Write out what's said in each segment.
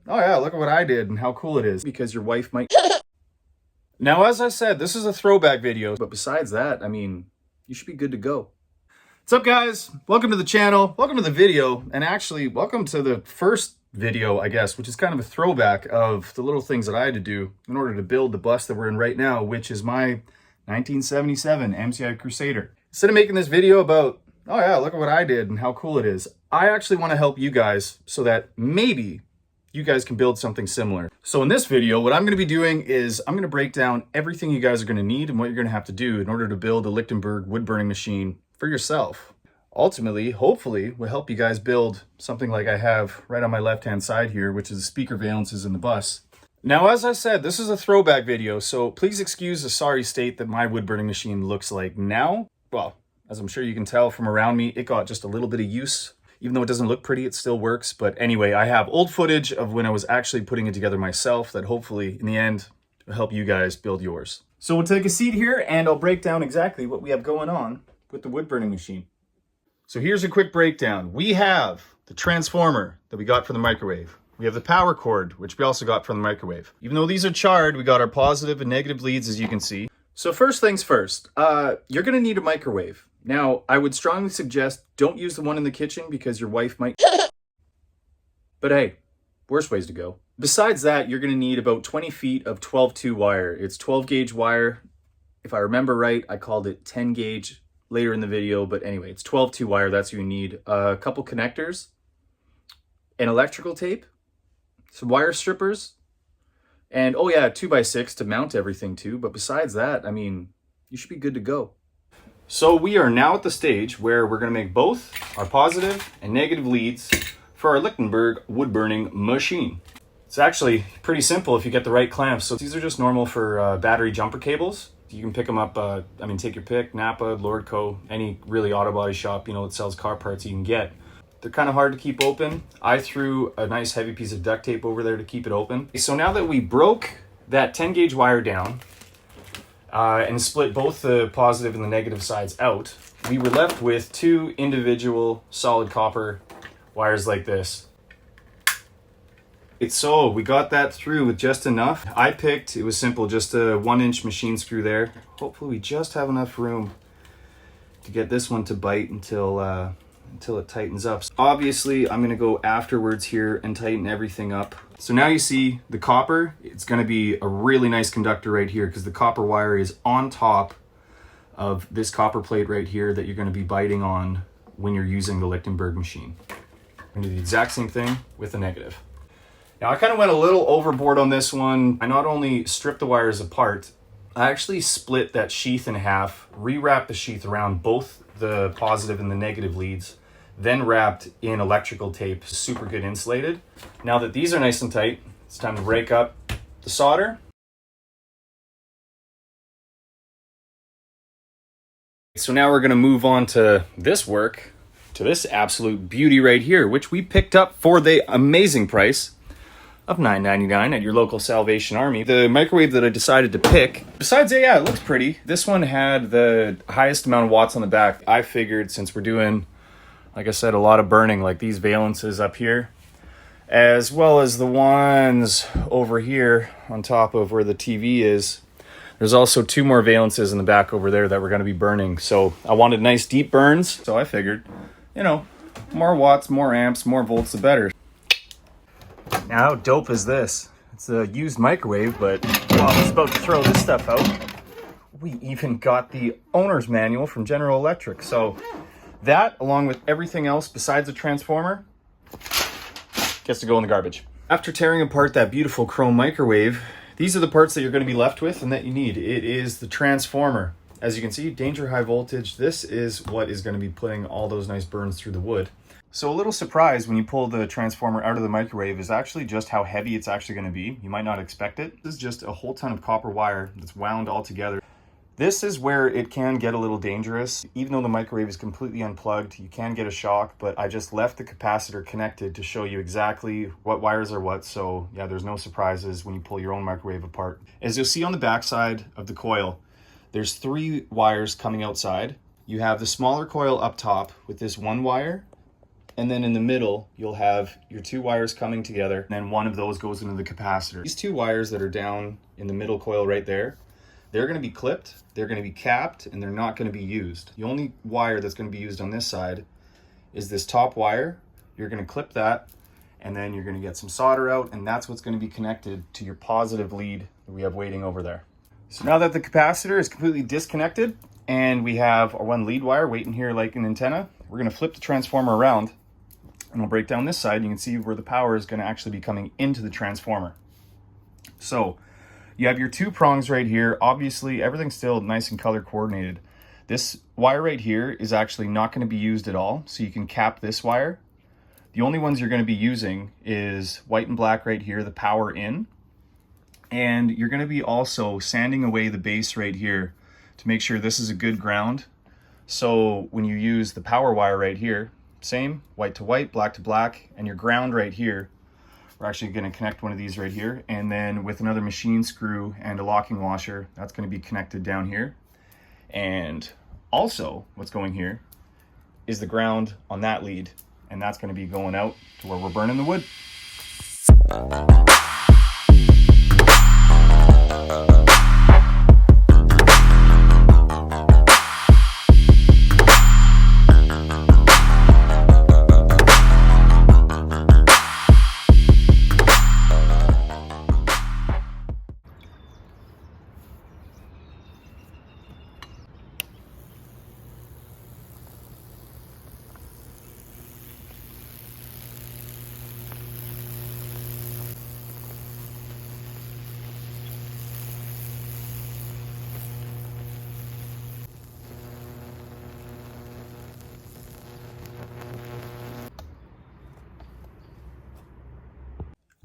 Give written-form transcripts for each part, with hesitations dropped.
oh yeah, look at what I did and how cool it is, because your wife might. Now, as I said, this is a throwback video, but besides that, I mean, you should be good to go. What's up, guys? Welcome to the channel, welcome to the video, and actually, welcome to the first video, I guess, which is kind of a throwback of the little things that I had to do in order to build the bus that we're in right now, which is my 1977 MCI Crusader. Instead of making this video about, oh yeah, look at what I did and how cool it is, I actually want to help you guys so that maybe you guys can build something similar. So in this video, what I'm going to be doing is I'm going to break down everything you guys are going to need and what you're going to have to do in order to build a Lichtenberg wood burning machine for yourself. Ultimately, hopefully, will help you guys build something like I have right on my left-hand side here, which is the speaker valences in the bus. Now, as I said, this is a throwback video, so please excuse the sorry state that my wood burning machine looks like now. Well, as I'm sure you can tell from around me, it got just a little bit of use. Even though it doesn't look pretty, it still works. But anyway, I have old footage of when I was actually putting it together myself that hopefully, in the end, will help you guys build yours. So we'll take a seat here and I'll break down exactly what we have going on with the wood burning machine. So here's a quick breakdown. We have the transformer that we got from the microwave. We have the power cord, which we also got from the microwave. Even though these are charred, we got our positive and negative leads, as you can see. So first things first, you're gonna need a microwave. Now, I would strongly suggest don't use the one in the kitchen because your wife might. But hey, worse ways to go. Besides that, you're gonna need about 20 feet of 12-2 wire. It's 12 gauge wire. If I remember right, I called it 10 gauge later in the video, but anyway, it's 12-2 wire, that's what you need. A couple connectors, an electrical tape, some wire strippers, and oh yeah, 2x6 to mount everything too. But besides that, I mean, you should be good to go. So we are now at the stage where we're going to make both our positive and negative leads for our Lichtenberg wood burning machine. It's actually pretty simple if you get the right clamps. So these are just normal for battery jumper cables. You can pick them up, take your pick, Napa, Lordco, any really auto body shop, that sells car parts you can get. They're kind of hard to keep open. I threw a nice heavy piece of duct tape over there to keep it open. So now that we broke that 10 gauge wire down, and split both the positive and the negative sides out, we were left with two individual solid copper wires like this. So we got that through with just enough. It was simple, just a 1-inch machine screw there. Hopefully we just have enough room to get this one to bite until it tightens up. So obviously, I'm gonna go afterwards here and tighten everything up. So now you see the copper, it's gonna be a really nice conductor right here because the copper wire is on top of this copper plate right here that you're gonna be biting on when you're using the Lichtenberg machine. I'm gonna do the exact same thing with the negative. Now I kind of went a little overboard on this one. I not only stripped the wires apart, I actually split that sheath in half, rewrapped the sheath around both the positive and the negative leads, then wrapped in electrical tape, super good insulated. Now that these are nice and tight, it's time to break up the solder. So now we're gonna move on to this work, to this absolute beauty right here, which we picked up for the amazing price of $9.99 at your local Salvation Army. The microwave that I decided to pick, besides, yeah, it looks pretty. This one had the highest amount of watts on the back. I figured since we're doing, like I said, a lot of burning, like these valences up here, as well as the ones over here on top of where the TV is. There's also two more valences in the back over there that we're going to be burning. So I wanted nice deep burns. So I figured, more watts, more amps, more volts, the better. Now, how dope is this? It's a used microwave, but while I was about to throw this stuff out, we even got the owner's manual from General Electric. So that, along with everything else besides the transformer, gets to go in the garbage. After tearing apart that beautiful chrome microwave, these are the parts that you're going to be left with and that you need. It is the transformer. As you can see, danger high voltage. This is what is going to be putting all those nice burns through the wood. So a little surprise when you pull the transformer out of the microwave is actually just how heavy it's actually going to be. You might not expect it. This is just a whole ton of copper wire that's wound all together. This is where it can get a little dangerous. Even though the microwave is completely unplugged, you can get a shock, but I just left the capacitor connected to show you exactly what wires are what. So yeah, there's no surprises when you pull your own microwave apart. As you'll see on the backside of the coil, there's 3 wires coming outside. You have the smaller coil up top with this 1 wire, and then in the middle, you'll have your two wires coming together, and then one of those goes into the capacitor. These two wires that are down in the middle coil right there, they're going to be clipped, they're going to be capped, and they're not going to be used. The only wire that's going to be used on this side is this top wire. You're going to clip that, and then you're going to get some solder out, and that's what's going to be connected to your positive lead that we have waiting over there. So now that the capacitor is completely disconnected, and we have our one lead wire waiting here like an antenna, we're going to flip the transformer around, and we'll break down this side. You can see where the power is going to actually be coming into the transformer. So you have your two prongs right here. Obviously, everything's still nice and color coordinated. This wire right here is actually not going to be used at all, so you can cap this wire. The only ones you're going to be using is white and black right here, the power in. And you're going to be also sanding away the base right here to make sure this is a good ground. So when you use the power wire right here, same, white to white, black to black, and your ground right here, we're actually going to connect one of these right here, and then with another machine screw and a locking washer, that's going to be connected down here. And also what's going here is the ground on that lead, and that's going to be going out to where we're burning the wood.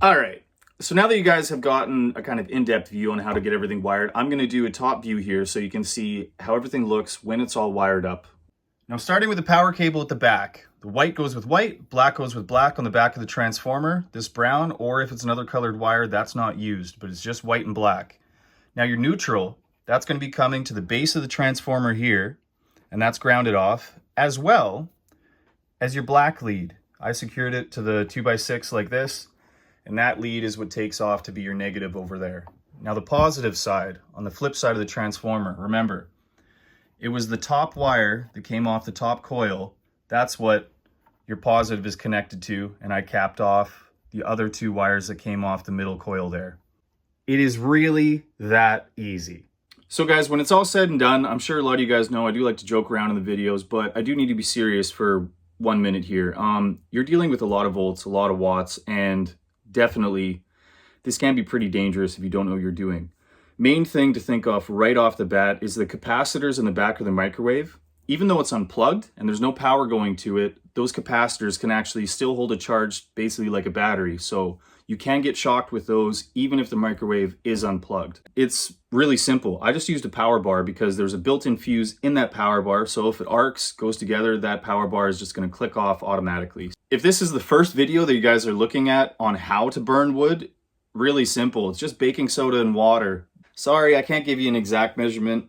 All right, so now that you guys have gotten a kind of in-depth view on how to get everything wired, I'm going to do a top view here so you can see how everything looks when it's all wired up. Now, starting with the power cable at the back, the white goes with white, black goes with black on the back of the transformer, this brown, or if it's another colored wire, that's not used, but it's just white and black. Now your neutral, that's going to be coming to the base of the transformer here, and that's grounded off, as well as your black lead. I secured it to the 2x6 like this, and that lead is what takes off to be your negative over there. Now the positive side, on the flip side of the transformer, remember, it was the top wire that came off the top coil. That's what your positive is connected to, and I capped off the other two wires that came off the middle coil there. It is really that easy. So guys, when it's all said and done, I'm sure a lot of you guys know I do like to joke around in the videos, but I do need to be serious for 1 minute here. You're dealing with a lot of volts, a lot of watts, and definitely this can be pretty dangerous if you don't know what you're doing. Main thing to think of right off the bat is the capacitors in the back of the microwave. Even though it's unplugged and there's no power going to it, those capacitors can actually still hold a charge basically like a battery. So you can get shocked with those even if the microwave is unplugged. It's really simple. I just used a power bar because there's a built-in fuse in that power bar. So if it arcs, goes together, that power bar is just going to click off automatically. If this is the first video that you guys are looking at on how to burn wood, really simple. It's just baking soda and water. Sorry, I can't give you an exact measurement.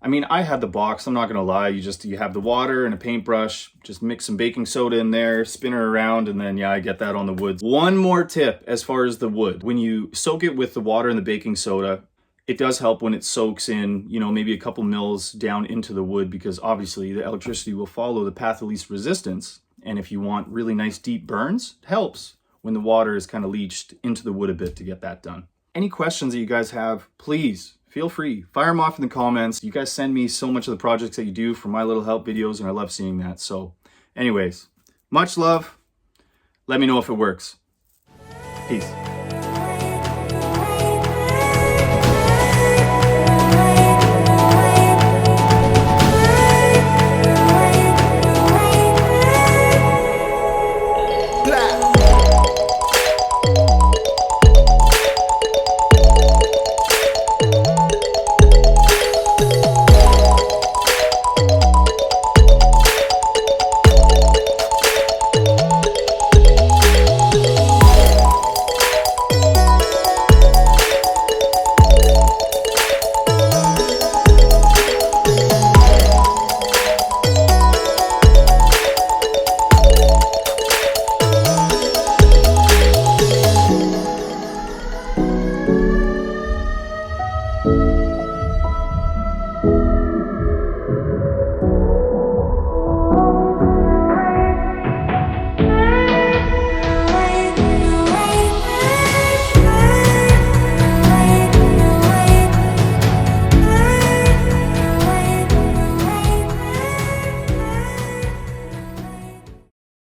I mean, I had the box, I'm not gonna lie. You have the water and a paintbrush, just mix some baking soda in there, spin her around, and then yeah, I get that on the wood. One more tip as far as the wood. When you soak it with the water and the baking soda, it does help when it soaks in, you know, maybe a couple mils down into the wood, because obviously the electricity will follow the path of least resistance. And if you want really nice deep burns, it helps when the water is kind of leached into the wood a bit to get that done. Any questions that you guys have, please feel free, fire them off in the comments. You guys send me so much of the projects that you do for my little help videos, and I love seeing that. So anyways, much love. Let me know if it works. Peace.